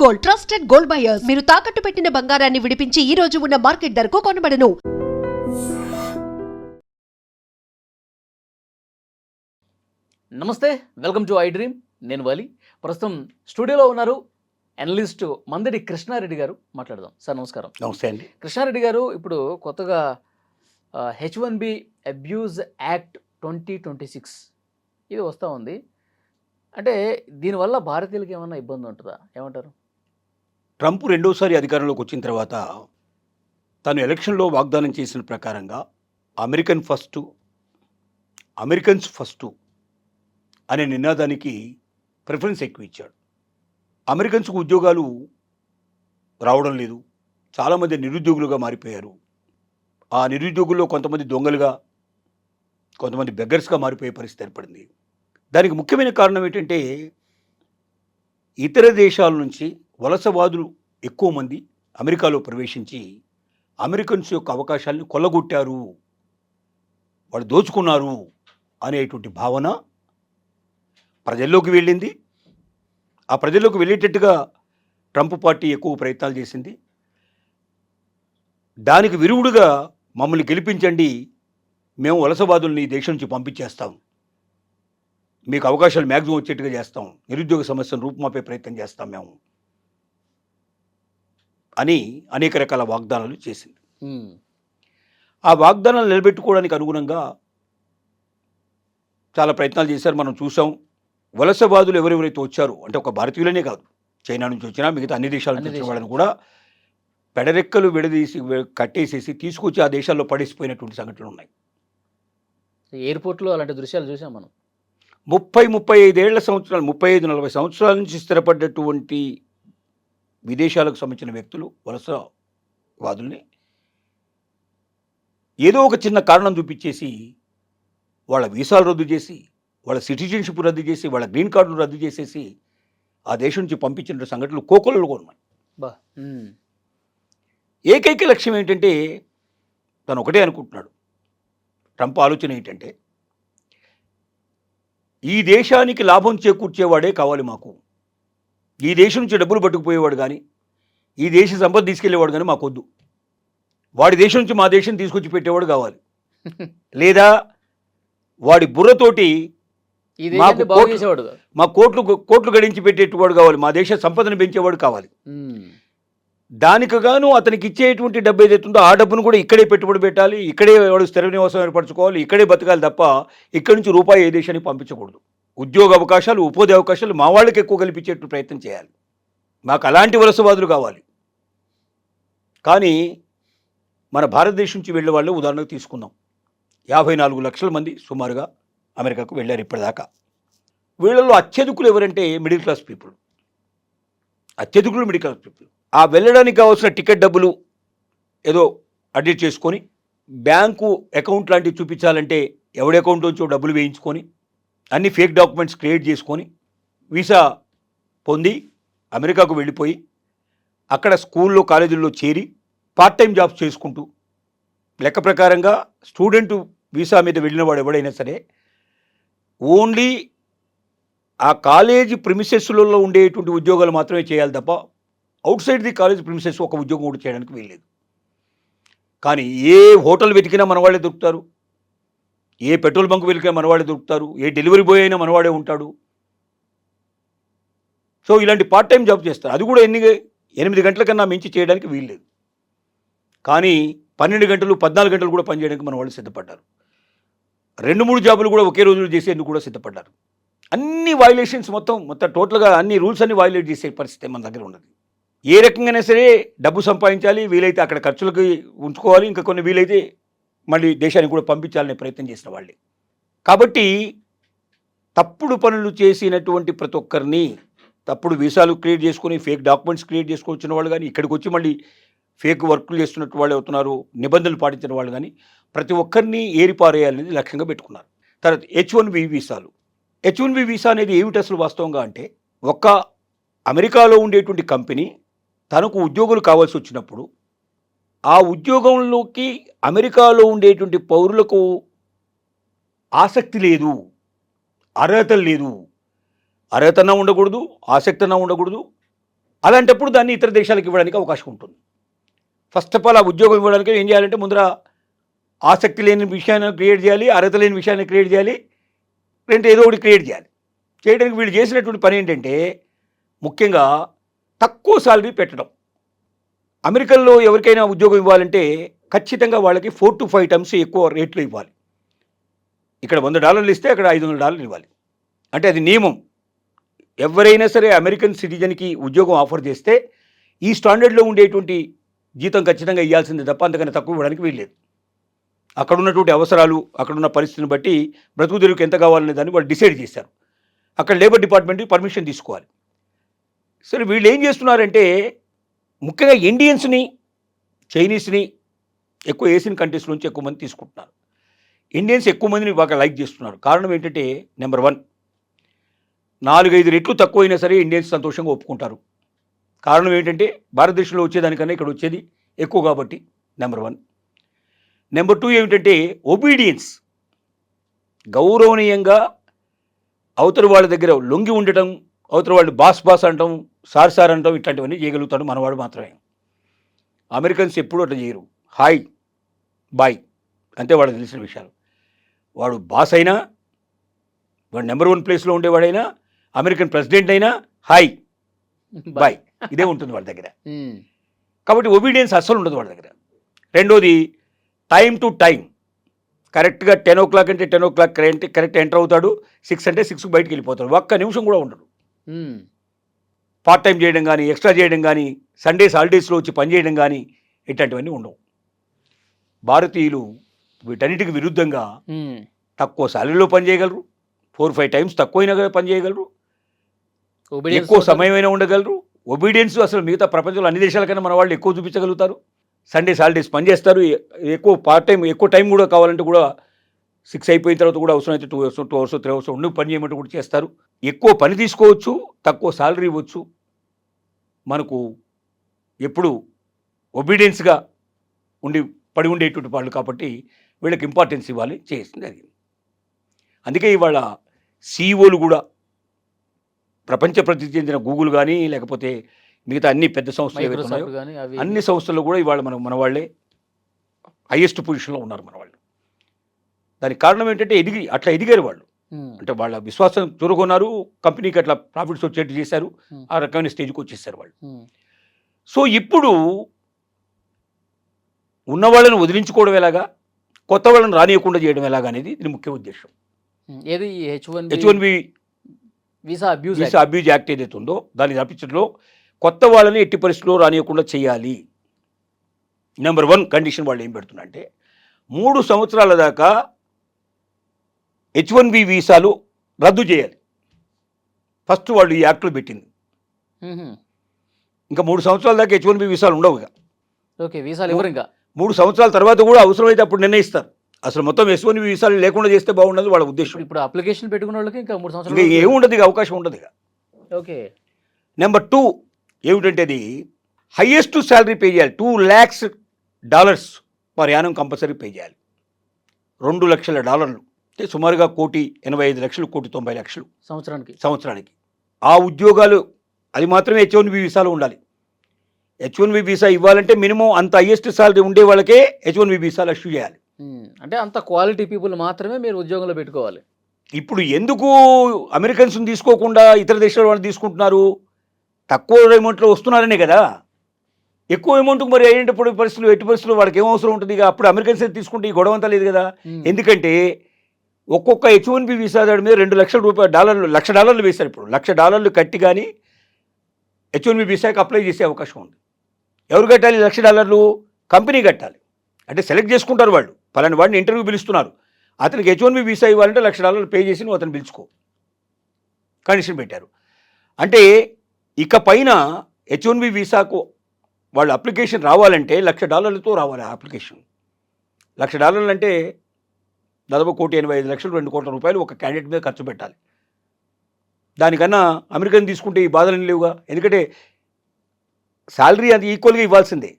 Gold, trusted gold buyers. మీరు తాకట్టు పెట్టిన బంగారాన్ని విడిపించి ఈ రోజు ఉన్న మార్కెట్ ధరకు కొనబడను. నమస్తే, వెల్కమ్ టు ఐ డ్రీమ్. నేను వాలి. ప్రస్తుతం స్టూడియోలో ఉన్నారు అనలిస్ట్ మందడి కృష్ణారెడ్డి గారు. మాట్లాడదాం. సార్ నమస్కారం. నమస్తే అండి. కృష్ణారెడ్డి గారు, ఇప్పుడు కొత్తగా H1B అబ్యూజ్ యాక్ట్ 2026 ఇది వస్తూ ఉంది. అంటే దీనివల్ల భారతీయులకి ఏమన్నా ఇబ్బంది ఉంటుందా? ఏమంటారు? ట్రంప్ రెండోసారి అధికారంలోకి వచ్చిన తర్వాత తను ఎలక్షన్లో వాగ్దానం చేసిన ప్రకారంగా అమెరికన్స్ ఫస్టు అనే నినాదానికి ప్రిఫరెన్స్ ఎక్కువ ఇచ్చాడు. అమెరికన్స్కు ఉద్యోగాలు రావడం లేదు. చాలామంది నిరుద్యోగులుగా మారిపోయారు. ఆ నిరుద్యోగుల్లో కొంతమంది దొంగలుగా, కొంతమంది బెగ్గర్స్గా మారిపోయే పరిస్థితి ఏర్పడింది. దానికి ముఖ్యమైన కారణం ఏంటంటే, ఇతర దేశాల నుంచి వలసవాదులు ఎక్కువ మంది అమెరికాలో ప్రవేశించి అమెరికన్స్ యొక్క అవకాశాలను కొల్లగొట్టారు, వాళ్ళు దోచుకున్నారు అనేటువంటి భావన ప్రజల్లోకి వెళ్ళింది. ఆ ప్రజల్లోకి వెళ్ళేటట్టుగా ట్రంప్ పార్టీ ఎక్కువ ప్రయత్నాలు చేసింది. దానికి విరుగుడుగా మమ్మల్ని గెలిపించండి, మేము వలసవాదుల్ని ఈ దేశం నుంచి పంపించేస్తాం, మీకు అవకాశాలు మ్యాక్సిమం వచ్చేట్టుగా చేస్తాం, నిరుద్యోగ సమస్యను రూపుమాపే ప్రయత్నం చేస్తాం మేము అని అనేక రకాల వాగ్దానాలు చేసింది. ఆ వాగ్దానాలు నిలబెట్టుకోవడానికి అనుగుణంగా చాలా ప్రయత్నాలు చేశారు. మనం చూసాం. వలసవాదులు ఎవరెవరైతే వచ్చారో, అంటే ఒక భారతీయులనే కాదు, చైనా నుంచి వచ్చినా మిగతా అన్ని దేశాల నుంచి వచ్చిన వాళ్ళని కూడా పెడరెక్కలు విడదీసి కట్టేసేసి తీసుకొచ్చి ఆ దేశాల్లో పడేసిపోయినటువంటి సంఘటనలు ఉన్నాయి. ఎయిర్పోర్ట్లో అలాంటి దృశ్యాలు చూసాం మనం. 35-40 సంవత్సరాల నుంచి స్థిరపడ్డటువంటి విదేశాలకు సంబంధించిన వ్యక్తులు వలసవాదుల్ని ఏదో ఒక చిన్న కారణం చూపించేసి వాళ్ళ వీసాలు రద్దు చేసి, వాళ్ళ సిటిజన్షిప్ రద్దు చేసి, వాళ్ళ గ్రీన్ కార్డులు రద్దు చేసేసి ఆ దేశం నుంచి పంపించిన సంఘటనలు కోకొల్లలు కొనమని. ఏకైక లక్ష్యం ఏంటంటే, తను ఒకటే అనుకుంటున్నాడు. ట్రంప్ ఆలోచన ఏంటంటే, ఈ దేశానికి లాభం చేకూర్చేవాడే కావాలి మాకు. ఈ దేశం నుంచి డబ్బులు పట్టుకుపోయేవాడు కానీ, ఈ దేశ సంపద తీసుకెళ్లేవాడు కానీ మాకొద్దు. వాడి దేశం నుంచి మా దేశం తీసుకొచ్చి పెట్టేవాడు కావాలి. లేదా వాడి బుర్రతోటి మా కోట్లు గడించి పెట్టేవాడు కావాలి. మా దేశ సంపదను పెంచేవాడు కావాలి. దానికి గాను అతనికి ఇచ్చేటువంటి డబ్బు ఏదైతుందో ఆ డబ్బును కూడా ఇక్కడే పెట్టుబడి పెట్టాలి, ఇక్కడే వాడు స్థిర నివాసం ఏర్పరచుకోవాలి, ఇక్కడే బతకాలి తప్ప ఇక్కడి నుంచి రూపాయి ఏ దేశానికి పంపించకూడదు. ఉద్యోగ అవకాశాలు, ఉపాధి అవకాశాలు మా వాళ్ళకి ఎక్కువ కల్పించేట్టు ప్రయత్నం చేయాలి. మాకు అలాంటి వలసవాదులు కావాలి. కానీ మన భారతదేశం నుంచి వెళ్ళే వాళ్ళు ఉదాహరణకు తీసుకుందాం. 54 లక్షల మంది సుమారుగా అమెరికాకు వెళ్ళారు ఇప్పటిదాకా. వీళ్ళల్లో అత్యధికులు ఎవరంటే మిడిల్ క్లాస్ పీపుల్. ఆ వెళ్ళడానికి కావాల్సిన టికెట్ డబ్బులు ఏదో అడ్జస్ట్ చేసుకొని, బ్యాంకు అకౌంట్ లాంటివి చూపించాలంటే ఎవడి అకౌంట్ నుంచో డబ్బులు వేయించుకొని, అన్ని ఫేక్ డాక్యుమెంట్స్ క్రియేట్ చేసుకొని వీసా పొంది అమెరికాకు వెళ్ళిపోయి అక్కడ స్కూల్లో, కాలేజీల్లో చేరి పార్ట్ టైం జాబ్స్ చేసుకుంటూ, లెక్క ప్రకారంగా స్టూడెంట్ వీసా మీద వెళ్ళిన వాడు ఎవడైనా సరే ఓన్లీ ఆ కాలేజీ ప్రిమిసెస్లలో ఉండేటువంటి ఉద్యోగాలు మాత్రమే చేయాలి తప్ప out side the college premises ఒక ఉద్యోగం కూడా చేయడానికి వీల్లేదు. కానీ ఏ హోటల్ వెతికినా మనవాళ్ళే దొరుకుతారు, ఏ పెట్రోల్ బంక్ వెతికినా మనవాళ్ళే దొరుకుతారు, ఏ డెలివరీ బాయ్ అయినా మనవాడే ఉంటాడు. సో ఇలాంటి పార్ట్ టైం జాబ్ చేస్తారు. అది కూడా 8 గంటల కన్నా మించి చేయడానికి వీల్లేదు. కానీ 12 గంటలు, 14 గంటలు కూడా పనిచేయడానికి మన వాళ్ళు సిద్ధపడ్డారు. 2-3 జాబులు కూడా ఒకే రోజులో చేసేందుకు కూడా సిద్ధపడ్డారు. అన్ని వైలేషన్స్ మొత్తం టోటల్గా అన్ని రూల్స్ అన్ని వైలేట్ చేసే పరిస్థితి మన దగ్గర ఉన్నది. ఏ రకంగానే సరే డబ్బు సంపాదించాలి, వీలైతే అక్కడ ఖర్చులకి ఉంచుకోవాలి, ఇంకా కొన్ని వీలైతే మళ్ళీ దేశానికి కూడా పంపించాలనే ప్రయత్నం చేసిన వాళ్ళే. కాబట్టి తప్పుడు పనులు చేసినటువంటి ప్రతి ఒక్కరిని, తప్పుడు వీసాలు క్రియేట్ చేసుకొని ఫేక్ డాక్యుమెంట్స్ క్రియేట్ చేసుకొచ్చిన వాళ్ళు కానీ, ఇక్కడికి వచ్చి మళ్ళీ ఫేక్ వర్కులు చేస్తున్నట్టు వాళ్ళు అవుతున్నారు, నిబంధనలు పాటించిన వాళ్ళు కానీ, ప్రతి ఒక్కరిని ఏరిపారేయాలనేది లక్ష్యంగా పెట్టుకున్నారు. తర్వాత H1B వీసాలు. H1B వీసా అనేది ఏమిటి అసలు వాస్తవంగా అంటే, ఒక్క అమెరికాలో ఉండేటువంటి కంపెనీ తనకు ఉద్యోగులు కావాల్సి వచ్చినప్పుడు ఆ ఉద్యోగంలోకి అమెరికాలో ఉండేటువంటి పౌరులకు ఆసక్తి లేదు, అర్హత లేదు, అర్హతన ఉండకూడదు, ఆసక్తన ఉండకూడదు, అలాంటప్పుడు దాన్ని ఇతర దేశాలకు ఇవ్వడానికి అవకాశం ఉంటుంది. ఫస్ట్ ఆఫ్ ఆల్ ఆ ఉద్యోగం ఇవ్వడానికి ఏం చేయాలంటే ముందర ఆసక్తి లేని విషయాన్ని క్రియేట్ చేయాలి, అర్హత లేని విషయాన్ని క్రియేట్ చేయాలి, రెండు ఏదో ఒకటి క్రియేట్ చేయాలి. చేయడానికి వీళ్ళు చేసినటువంటి పని ఏంటంటే ముఖ్యంగా తక్కువ సాలరీ పెట్టడం. అమెరికన్లో ఎవరికైనా ఉద్యోగం ఇవ్వాలంటే ఖచ్చితంగా వాళ్ళకి 4 to 5 times ఎక్కువ రేట్లు ఇవ్వాలి. ఇక్కడ $100 ఇస్తే అక్కడ $500 ఇవ్వాలి. అంటే అది నియమం. ఎవరైనా సరే అమెరికన్ సిటిజన్కి ఉద్యోగం ఆఫర్ చేస్తే ఈ స్టాండర్డ్లో ఉండేటువంటి జీతం ఖచ్చితంగా ఇవ్వాల్సిందే తప్ప అంతకన్నా తక్కువ ఇవ్వడానికి వీల్లేదు. అక్కడ ఉన్నటువంటి అవసరాలు, అక్కడున్న పరిస్థితిని బట్టి బ్రతుకు తెరువుకు ఎంత కావాలనే దాన్ని వాళ్ళు డిసైడ్ చేశారు. అక్కడ లేబర్ డిపార్ట్మెంట్కి పర్మిషన్ తీసుకోవాలి. సరే వీళ్ళు ఏం చేస్తున్నారంటే ముఖ్యంగా ఇండియన్స్ని, చైనీస్ని ఎక్కువ ఏషియన్ కంట్రీస్ నుంచి ఎక్కువ మంది తీసుకుంటున్నారు. ఇండియన్స్ ఎక్కువ మందిని బాగా లైక్ చేస్తున్నారు. కారణం ఏంటంటే నెంబర్ 1, 4-5 రెట్లు తక్కువైనా సరే ఇండియన్స్ సంతోషంగా ఒప్పుకుంటారు. కారణం ఏంటంటే భారతదేశంలో వచ్చేదానికన్నా ఇక్కడ వచ్చేది ఎక్కువ కాబట్టి నెంబర్ 1. నెంబర్ 2 ఏమిటంటే ఒబీడియన్స్. గౌరవనీయంగా అవతల వాళ్ళ దగ్గర లొంగి ఉండటం, అవతల వాళ్ళు బాస్ అంటాం, సార్ అంటాం, ఇట్లాంటివన్నీ చేయగలుగుతాడు మనవాడు మాత్రమే. అమెరికన్స్ ఎప్పుడూ అట్లా చేయరు. హాయ్ బాయ్ అంతే వాళ్ళకి తెలిసిన విషయాలు. వాడు బాస్ అయినా, వాడు నెంబర్ 1 ప్లేస్లో ఉండేవాడైనా, అమెరికన్ ప్రెసిడెంట్ అయినా హాయ్ బాయ్ ఇదే ఉంటుంది వాళ్ళ దగ్గర. కాబట్టి ఒబీడియన్స్ అస్సలు ఉండదు వాళ్ళ దగ్గర. రెండోది టైం టు టైం. కరెక్ట్గా 10 o'clock అంటే 10 o'clock కరెక్ట్ ఎంటర్ అవుతాడు, 6 అంటే 6 బయటికి వెళ్ళిపోతాడు. ఒక్క నిమిషం కూడా ఉండడు. పార్ట్ టైం చేయడం కానీ, ఎక్స్ట్రా చేయడం కానీ, సండేస్ హాలిడేస్లో వచ్చి పని చేయడం కానీ ఇట్లాంటివన్నీ ఉండవు. భారతీయులు వీటన్నిటికి విరుద్ధంగా తక్కువ శాలరీలో పని చేయగలరు, 4-5 times తక్కువైనా పని చేయగలరు, ఎక్కువ సమయమైనా ఉండగలరు. ఒబీడియన్స్ అసలు మిగతా ప్రపంచంలో అన్ని దేశాల కన్నా మన వాళ్ళు ఎక్కువ చూపించగలుగుతారు. సండేస్ హాలిడేస్ పని చేస్తారు, ఎక్కువ పార్ట్ టైం, ఎక్కువ టైం కూడా కావాలంటే కూడా 6 అయిపోయిన తర్వాత కూడా అవసరమైతే 2 hours 2 hours 3 hours ఉండి పని చేయమంటే కూడా చేస్తారు. ఎక్కువ పని తీసుకోవచ్చు, తక్కువ సాలరీ ఇవ్వచ్చు. మనకు ఎప్పుడు ఒబీడియన్స్గా పడి ఉండేటువంటి వాళ్ళు కాబట్టి వీళ్ళకి ఇంపార్టెన్స్ ఇవ్వాలి, చేసింది అది. అందుకే ఇవాళ సీఈఓలు కూడా ప్రపంచ ప్రసిద్ధి చెందిన గూగుల్ కానీ, లేకపోతే మిగతా అన్ని పెద్ద సంస్థలు ఏవైతే ఉన్నాయో అన్ని సంస్థల్లో కూడా ఇవాళ మన వాళ్ళే హైయెస్ట్ పొజిషన్లో ఉన్నారు మన వాళ్ళు. దానికి కారణం ఏంటంటే అట్లా ఎదిగారు వాళ్ళు. అంటే వాళ్ళ విశ్వాసం చూరుకున్నారు, కంపెనీకి అట్లా ప్రాఫిట్స్ వచ్చేట్టు చేశారు, ఆ రకమైన స్టేజ్కి వచ్చేసారు వాళ్ళు. సో ఇప్పుడు ఉన్న వాళ్ళని వదిలించుకోవడం ఎలాగా, కొత్త వాళ్ళని రానియకుండా చేయడం ఎలాగా అనేది దీని ముఖ్య ఉద్దేశం. ఏది H1B వీసా అబ్యూజ్ యాక్ట్ ఏదైతే ఉందో దాన్ని తప్పించడంలో కొత్త వాళ్ళని ఎట్టి పరిస్థితుల్లో రానియకుండా చేయాలి. నెంబర్ 1 కండిషన్ వాళ్ళు ఏం పెడుతున్నారంటే 3 సంవత్సరాల దాకా H1B వీసాలు రద్దు చేయాలి. ఫస్ట్ వాళ్ళు ఈ యాక్ట్లో పెట్టింది. ఇంకా 3 సంవత్సరాల దాకా H1B వీసాలు ఉండవు. ఓకే, వీసాలు ఎవరు ఇంకా 3 సంవత్సరాల తర్వాత కూడా అవసరమైతే అప్పుడు నిర్ణయిస్తారు. అసలు మొత్తం H1B వీసాలు లేకుండా చేస్తే బాగుండదు వాళ్ళ ఉద్దేశం. ఇప్పుడు అప్లికేషన్ పెట్టుకున్న వాళ్ళకి ఇంకా 3 సంవత్సరాలు ఇంకా ఏముండదు, ఇక అవకాశం ఉండదు ఇక. ఓకే. నెంబర్ 2 ఏమిటంటే అది హైయెస్ట్ శాలరీ పే చేయాలి. $2 lakhs per annum compulsory pay చేయాలి. $2 లక్షల అంటే సుమారుగా 1,85,00,000 1,90,00,000 సంవత్సరానికి. ఆ ఉద్యోగాలు అది మాత్రమే H1B వీసాలో ఉండాలి. H1B వీసా ఇవ్వాలంటే మినిమం అంత హైయెస్ట్ శాలరీ ఉండే వాళ్ళకే H1B వీసాలు ఇష్యూ చేయాలి. అంటే అంత క్వాలిటీ పీపుల్ మాత్రమే మీరు ఉద్యోగంలో పెట్టుకోవాలి. ఇప్పుడు ఎందుకు అమెరికన్స్ని తీసుకోకుండా ఇతర దేశాల వాళ్ళు తీసుకుంటున్నారు? తక్కువ అమౌంట్లో వస్తున్నారనే కదా. ఎక్కువ అమౌంట్కి మరి అయ్యేటప్పుడు ఎట్టి పరిస్థితులు వాడికి ఏం అవసరం ఉంటుంది? ఇక అప్పుడు అమెరికన్స్ తీసుకుంటే ఈ గొడవ అంతా లేదు కదా. ఎందుకంటే ఒక్కొక్క H1B వీసా దాడి మీద $2 లక్షల $1,00,000 వేశారు. ఇప్పుడు $1,00,000 కట్టి కానీ H1B వీసాకి అప్లై చేసే అవకాశం ఉంది. ఎవరు కట్టాలి $1,00,000? కంపెనీ కట్టాలి. అంటే సెలెక్ట్ చేసుకుంటారు వాళ్ళు, పలాని వాడిని ఇంటర్వ్యూ పిలుస్తున్నారు, అతనికి H1B వీసా ఇవ్వాలంటే $1,00,000 పే చేసి నువ్వు అతను పిలుచుకో కండిషన్ పెట్టారు. అంటే ఇక పైన H1B వీసాకు వాళ్ళు అప్లికేషన్ రావాలంటే $1,00,000తో రావాలి. ఆ అప్లికేషన్ $1,00,000 అంటే దాదాపు 1,85,00,000 2 కోట్ల రూపాయలు ఒక క్యాండిడేట్ మీద ఖర్చు పెట్టాలి. దానికన్నా అమెరికన్ తీసుకుంటే ఈ బాధలు లేవుగా. ఎందుకంటే శాలరీ అది ఈక్వల్గా ఇవ్వాల్సిందే.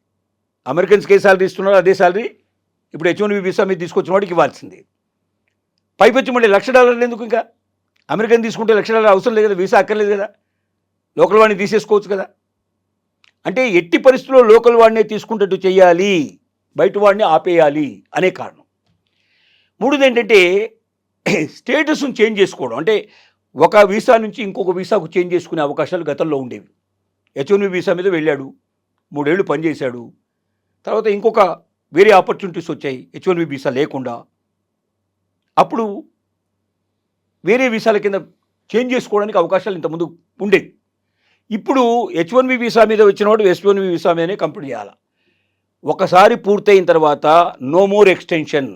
అమెరికన్స్కి ఏ శాలరీ ఇస్తున్నారో అదే శాలరీ ఇప్పుడు H1B వీసా మీద తీసుకొచ్చిన వాడికి ఇవ్వాల్సిందే. పైపొచ్చి మళ్ళీ $1,00,000 ఎందుకు? ఇంకా అమెరికన్ తీసుకుంటే $1,00,000 అవసరం లేదు కదా, వీసా అక్కర్లేదు కదా, లోకల్ వాడిని తీసేసుకోవచ్చు కదా. అంటే ఎట్టి పరిస్థితుల్లో లోకల్ వాడినే తీసుకుంటట్టు చేయాలి, బయట వాడిని ఆపేయాలి అనే కారణం. మూడోది ఏంటంటే స్టేటస్ను చేంజ్ చేసుకోవడం. అంటే ఒక వీసా నుంచి ఇంకొక వీసాకు చేంజ్ చేసుకునే అవకాశాలు గతంలో ఉండేవి. H1B వీసా మీద వెళ్ళాడు, 3 ఏళ్ళు పనిచేశాడు, తర్వాత ఇంకొక వేరే ఆపర్చునిటీస్ వచ్చాయి H1B వీసా లేకుండా, అప్పుడు వేరే వీసాల కింద చేంజ్ చేసుకోవడానికి అవకాశాలు ఇంతకుముందు ఉండేవి. ఇప్పుడు H1B వీసా మీద వచ్చిన వాడు H1B వీసా మీదనే కంప్లీట్ చేయాలి. ఒకసారి పూర్తయిన తర్వాత నో మోర్ ఎక్స్టెన్షన్,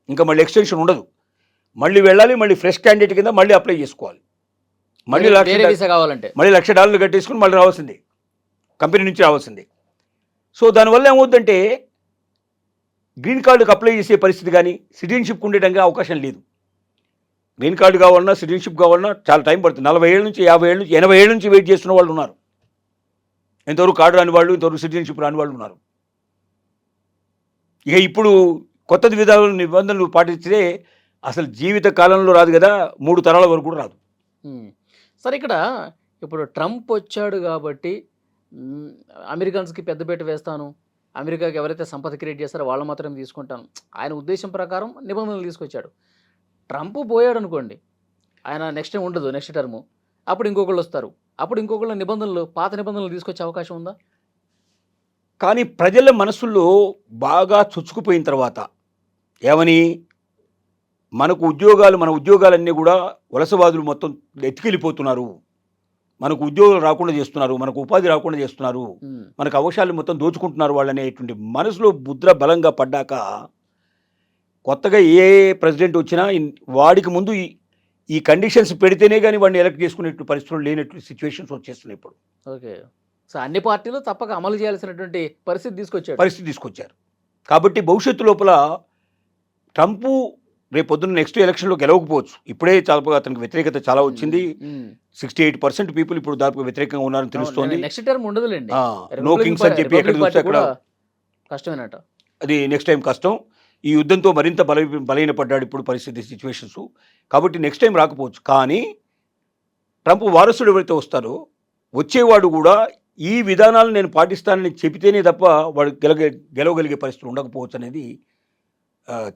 ఇంకా మళ్ళీ ఎక్స్టెన్షన్ ఉండదు. మళ్ళీ వెళ్ళాలి, మళ్ళీ ఫ్రెష్ క్యాండిడేట్ కింద మళ్ళీ అప్లై చేసుకోవాలి. మళ్ళీ వేరే వీసా కావాలంటే మళ్ళీ $1,00,000 కట్టేసుకుని మళ్ళీ రావాల్సిందే, కంపెనీ నుంచి రావాల్సిందే. సో దానివల్ల ఏమవుతుందంటే గ్రీన్ కార్డుకి అప్లై చేసే పరిస్థితి కానీ సిటిజన్షిప్కి ఉండేటంగా అవకాశం లేదు. గ్రీన్ కార్డు కావాలన్నా సిటిజన్షిప్ కావాలన్నా చాలా టైం పడుతుంది. 40 ఏళ్ళ నుంచి 50 ఏళ్ళ నుంచి 80 ఏళ్ళ నుంచి వెయిట్ చేస్తున్న వాళ్ళు ఉన్నారు. ఇంతవరకు కార్డు రాని వాళ్ళు, ఇంతవరకు సిటిజన్షిప్ రాని వాళ్ళు ఉన్నారు. ఇక ఇప్పుడు కొత్త విధానాలు నిబంధనలు పాటిస్తే అసలు జీవిత కాలంలో రాదు కదా, 3 తరాల వరకు కూడా రాదు. సరే, ఇక్కడ ఇప్పుడు ట్రంప్ వచ్చాడు కాబట్టి అమెరికన్స్కి పెద్దపీట వేస్తాను, అమెరికాకి ఎవరైతే సంపద క్రియేట్ చేస్తారో వాళ్ళు మాత్రమే తీసుకుంటాను, ఆయన ఉద్దేశం ప్రకారం నిబంధనలు తీసుకొచ్చాడు. ట్రంప్ పోయాడు అనుకోండి, ఆయన నెక్స్ట్ టైం ఉండదు, నెక్స్ట్ టర్ము, అప్పుడు ఇంకొకళ్ళు వస్తారు, అప్పుడు ఇంకొకళ్ళ నిబంధనలు, పాత నిబంధనలు తీసుకొచ్చే అవకాశం ఉందా? కానీ ప్రజల మనసుల్లో బాగా చొచ్చుకుపోయిన తర్వాత ఏమని, మనకు ఉద్యోగాలు, మన ఉద్యోగాలన్నీ కూడా వలసవాదులు మొత్తం ఎత్తుకెళ్ళిపోతున్నారు, మనకు ఉద్యోగాలు రాకుండా చేస్తున్నారు, మనకు ఉపాధి రాకుండా చేస్తున్నారు, మనకు అవకాశాలు మొత్తం దోచుకుంటున్నారు వాళ్ళు అనేటువంటి మనసులో ముద్ర బలంగా పడ్డాక కొత్తగా ఏ ప్రెసిడెంట్ వచ్చినా వాడికి ముందు ఈ కండిషన్స్ పెడితేనే కానీ వాడిని ఎలక్ట్ చేసుకునేట్టు పరిస్థితులు లేనట్టు సిచ్యువేషన్స్ వచ్చేస్తున్నాయి ఇప్పుడు. ఓకే, సో అన్ని పార్టీలు తప్పక అమలు చేయాల్సినటువంటి పరిస్థితి తీసుకొచ్చారు. కాబట్టి భవిష్యత్తు లోపల ట్రంప్ రేపు పొద్దున్న నెక్స్ట్ ఎలక్షన్లో గెలవకపోవచ్చు. ఇప్పుడే చాలా అతనికి వ్యతిరేకత చాలా వచ్చింది. 68% పీపుల్ ఇప్పుడు దాదాపు వ్యతిరేకంగా ఉన్నారని తెలుస్తోంది. నెక్స్ట్ టర్మ్ ఉండదులేండి, నో కింగ్స్ అని చెప్పి ఎక్కడ చూస్తే అక్కడ కష్టమేనట. అది నెక్స్ట్ టైం కష్టం. ఈ యుద్ధంతో మరింత బలహీనపడ్డాడు ఇప్పుడు పరిస్థితి, సిచ్యువేషన్స్. కాబట్టి నెక్స్ట్ టైం రాకపోవచ్చు. కానీ ట్రంప్ వారసుడు ఎవరైతే వస్తారో వచ్చేవాడు కూడా ఈ విధానాలను నేను పాటిస్తానని చెబితేనే తప్ప వాడు గెలవగలిగే పరిస్థితులు ఉండకపోవచ్చు అనేది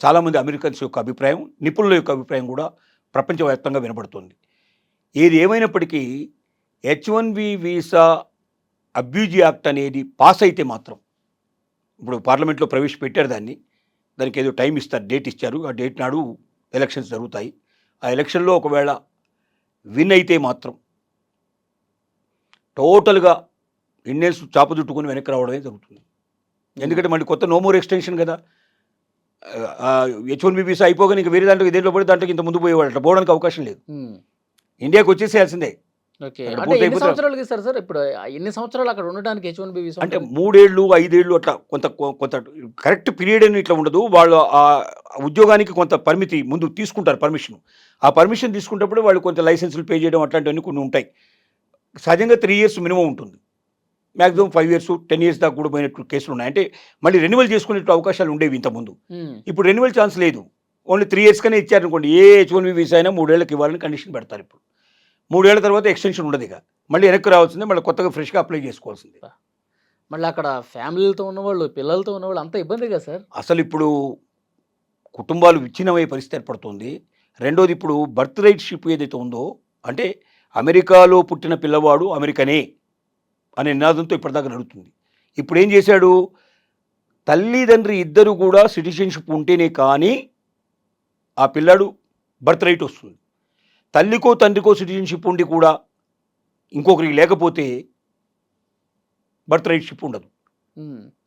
చాలామంది అమెరికన్స్ యొక్క అభిప్రాయం, నిపుణుల యొక్క అభిప్రాయం కూడా ప్రపంచవ్యాప్తంగా వినబడుతుంది. ఏది ఏమైనప్పటికీ H1B వీసా అబ్యూజ్ యాక్ట్ అనేది పాస్ అయితే మాత్రం, ఇప్పుడు పార్లమెంట్లో ప్రవేశపెట్టారు దానికి ఏదో టైం ఇస్తారు, డేట్ ఇచ్చారు. ఆ డేట్ నాడు ఎలక్షన్స్ జరుగుతాయి. ఆ ఎలక్షన్లో ఒకవేళ విన్ అయితే మాత్రం టోటల్గా ఇండియన్స్ చాపదుట్టుకుని వెనక్కి రావడమే జరుగుతుంది. ఎందుకంటే మళ్ళీ కొత్త నో మోర్ ఎక్స్టెన్షన్ కదా. H1B వీసా అయిపోగానే ఇంకా వేరే దాంట్లో దేంట్లో పడి దాంట్లోకి ఇంత ముందు పోయేవాడు, అట్లా పోవడానికి అవకాశం లేదు. ఇండియాకి వచ్చేసేయాల్సిందే. ఓకే, అంటే ఎన్ని సంవత్సరాలు ఇస్తారు సార్? ఇప్పుడు ఎన్ని సంవత్సరాలు అక్కడ ఉండడానికి H1B వీసా? అంటే 3 ఏళ్ళు 5 ఏళ్ళు అట్లా కొంత కరెక్ట్ పీరియడ్ అని ఇట్లా ఉండదు. వాళ్ళు ఆ ఉద్యోగానికి కొంత పరిమితి ముందు తీసుకుంటారు, పర్మిషన్. ఆ పర్మిషన్ తీసుకున్నప్పుడు వాళ్ళు కొంత లైసెన్సులు పే చేయడం అట్లాంటివన్నీ కొన్ని ఉంటాయి. సహజంగా 3 ఇయర్స్ మినిమం ఉంటుంది, మ్యాక్సిమం 5 ఇయర్స్ 10 ఇయర్స్ దాకా కూడా పోయినట్టు కేసులు ఉన్నాయి. అంటే మళ్ళీ రెన్యువల్ చేసుకునేట్టు అవకాశాలు ఉండేవి ఇంతకుముందు. ఇప్పుడు రెన్యువల్ ఛాన్స్ లేదు, ఓన్లీ 3 ఇయర్స్కనే ఇచ్చారనుకోండి. ఏ H1B వీసా అయినా 3 ఏళ్ళకి ఇవ్వాలని కండిషన్ పెడతారు. ఇప్పుడు 3 ఏళ్ల తర్వాత ఎక్స్టెన్షన్ ఉండదు, ఇక మళ్ళీ వెనక్కి రావాల్సిందే, మళ్ళీ కొత్తగా ఫ్రెష్గా అప్లై చేసుకోవాల్సిందే. మళ్ళీ అక్కడ ఫ్యామిలీలతో ఉన్నవాళ్ళు, పిల్లలతో ఉన్నవాళ్ళు అంత ఇబ్బంది కదా సార్. అసలు ఇప్పుడు కుటుంబాలు విచ్ఛిన్నమయ్యే పరిస్థితి ఏర్పడుతుంది. రెండోది, ఇప్పుడు బర్త్ రైట్ షిప్ ఏదైతే ఉందో, అంటే అమెరికాలో పుట్టిన పిల్లవాడు అమెరికనే అనే నినాదంతో ఇప్పటిదాకా నడుస్తుంది. ఇప్పుడు ఏం చేశాడు, తల్లిదండ్రి ఇద్దరు కూడా సిటిజన్షిప్ ఉంటేనే కానీ ఆ పిల్లాడు బర్త్ రైట్ వస్తుంది. తల్లికో తండ్రికో సిటిజన్షిప్ ఉండి కూడా ఇంకొకరికి లేకపోతే బర్త్ రైట్ షిప్ ఉండదు.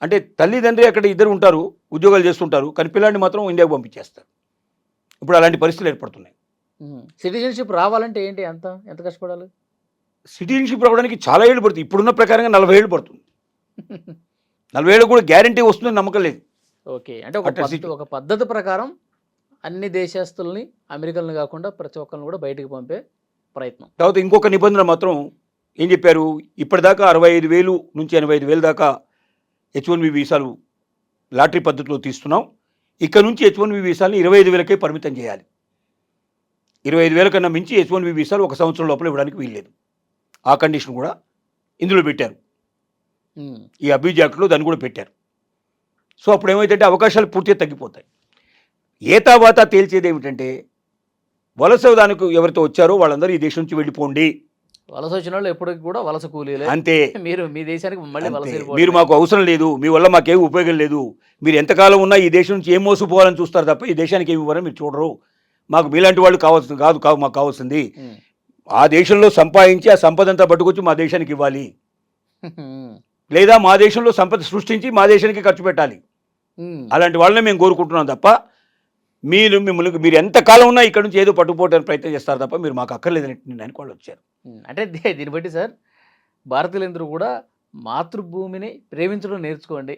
అంటే తల్లిదండ్రి అక్కడ ఇద్దరు ఉంటారు, ఉద్యోగాలు చేస్తుంటారు, కానీ పిల్లాడిని మాత్రం ఇండియాకు పంపించేస్తారు. ఇప్పుడు అలాంటి పరిస్థితులు ఏర్పడుతున్నాయి. సిటిజన్షిప్ రావాలంటే ఏంటి, ఎంత కష్టపడాలి? సిటిజన్షిప్ రావడానికి చాలా ఏళ్ళు పడుతుంది. ఇప్పుడున్న ప్రకారంగా 40 ఏళ్ళు పడుతుంది. 40 ఏళ్ళు కూడా గ్యారంటీ వస్తుందని నమ్మకం లేదు. ఓకే, అంటే ఒక పద్ధతి ప్రకారం అన్ని దేశస్తుల్ని, అమెరికల్ని కాకుండా ప్రతి ఒక్కరిని కూడా బయటకు పంపే ప్రయత్నం. తర్వాత ఇంకొక నిబంధన మాత్రం ఏం చెప్పారు, ఇప్పటిదాకా 65,000 నుంచి 85,000 దాకా H1B వీసాలు లాటరీ పద్ధతిలో తీస్తున్నాం. ఇక్కడ నుంచి H1B వీసాలని 25,000కే పరిమితం చేయాలి. 25,000 కన్నా మించి H1B వీసాలు 1 సంవత్సరం లోపల ఇవ్వడానికి వీల్లేదు. ఆ కండిషన్ కూడా ఇందులో పెట్టారు. ఈ అబ్యూజ్ యాక్ట్లో దాన్ని కూడా పెట్టారు. సో అప్పుడు ఏమైతే అవకాశాలు పూర్తిగా తగ్గిపోతాయి. ఏతావాత తేల్చేది ఏమిటంటే వలస దానికి ఎవరితో వచ్చారో వాళ్ళందరూ ఈ దేశం నుంచి వెళ్ళిపోండి, వలస వచ్చిన వాళ్ళు ఎప్పటికి కూడా వలస కూలీలే. అంతే. మీరు మీ దేశానికి మళ్ళీ వలస అంతే. వెళ్ళిపోవడమే. మీరు మాకు అవసరం లేదు, మీ వల్ల మాకేం ఉపయోగం లేదు, మీరు ఎంతకాలం ఉన్నా ఈ దేశం నుంచి ఏం మోసపోవాలని చూస్తారు తప్ప ఈ దేశానికి ఏమి ఇవ్వరని మీరు చూడరు. మాకు మీలాంటి వాళ్ళు కావాల్సింది కాదు మాకు కావాల్సింది ఉమ్. ఆ దేశంలో సంపాదించి ఆ సంపద అంతా పట్టుకొచ్చి మా దేశానికి ఇవ్వాలి, ఉమ్. లేదా మా దేశంలో సంపద సృష్టించి మా దేశానికి ఖర్చు పెట్టాలి. ఉమ్. అలాంటి వాళ్ళనే మేము కోరుకుంటున్నాం తప్ప మీరు ఎంతకాలం ఉన్నా ఇక్కడ నుంచి ఏదో పట్టుకుపోవడానికి ప్రయత్నం చేస్తారు తప్ప మీరు మాకు అక్కర్లేదని నిర్ణయానికి వాళ్ళు వచ్చారు. అంటే దీన్ని బట్టి సార్ భారతీయులందరూ కూడా మాతృభూమిని ప్రేమించడం నేర్చుకోండి.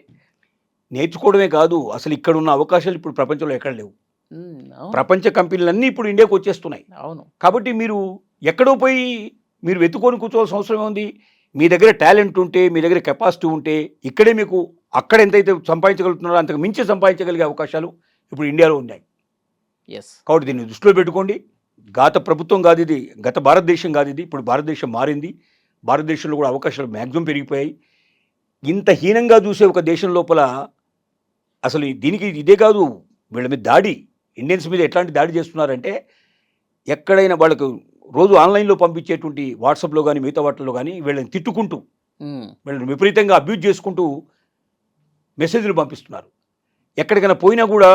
నేర్చుకోవడమే కాదు, అసలు ఇక్కడ ఉన్న అవకాశాలు ఇప్పుడు ప్రపంచంలో ఎక్కడ లేవు. అవును. ప్రపంచ కంపెనీలన్నీ ఇప్పుడు ఇండియాకి వచ్చేస్తున్నాయి. అవును. కాబట్టి మీరు ఎక్కడో పోయి మీరు వెతుకొని కూర్చోవాల్సిన అవసరం ఉంది. మీ దగ్గర టాలెంట్ ఉంటే, మీ దగ్గర కెపాసిటీ ఉంటే ఇక్కడే మీకు అక్కడ ఎంతైతే సంపాదించగలుగుతున్నారో అంతకు మించి సంపాదించగలిగే అవకాశాలు ఇప్పుడు ఇండియాలో ఉన్నాయి. ఎస్. కాబట్టి దీన్ని దృష్టిలో పెట్టుకోండి. గత ప్రభుత్వం కాదు ఇది, గత భారతదేశం కాదు ఇది. ఇప్పుడు భారతదేశం మారింది. భారతదేశంలో కూడా అవకాశాలు మ్యాక్సిమం పెరిగిపోయాయి. ఇంత హీనంగా చూసే ఒక దేశం లోపల అసలు దీనికి ఇదే కాదు, వీళ్ళ మీద దాడి, ఇండియన్స్ మీద ఎట్లాంటి దాడి చేస్తున్నారంటే ఎక్కడైనా వాళ్ళకు రోజు ఆన్లైన్లో పంపించేటువంటి వాట్సాప్లో కానీ మిగతా వాటిల్లో కానీ వీళ్ళని తిట్టుకుంటూ వీళ్ళని విపరీతంగా అబ్యూజ్ చేసుకుంటూ మెసేజ్లు పంపిస్తున్నారు. ఎక్కడికైనా పోయినా కూడా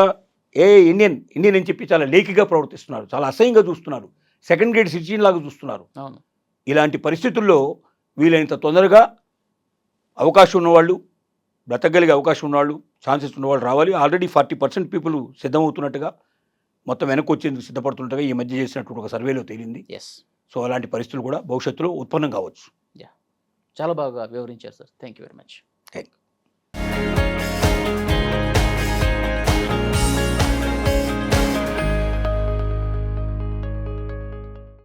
ఇండియన్ అని చెప్పి చాలా లేకిగా ప్రవర్తిస్తున్నారు, చాలా అసహ్యంగా చూస్తున్నారు, సెకండ్ గ్రేడ్ సిటిజన్ లాగా చూస్తున్నారు. అవును. ఇలాంటి పరిస్థితుల్లో వీలైనంత తొందరగా అవకాశం ఉన్నవాళ్ళు, బ్రతకగలిగే అవకాశం ఉన్నవాళ్ళు, ఛాన్సెస్ ఉన్నవాళ్ళు రావాలి. ఆల్రెడీ 40% పీపుల్ సిద్ధమవుతున్నట్టుగా, మొత్తం వెనక్కి వచ్చేందుకు సిద్ధపడుతున్నట్టుగా ఈ మధ్య చేసినటువంటి ఒక సర్వేలో తేలింది. ఎస్. సో అలాంటి పరిస్థితులు కూడా భవిష్యత్తులో ఉత్పన్నం కావచ్చు. చాలా బాగా వివరించారు sir. Thank you very much. Thank you.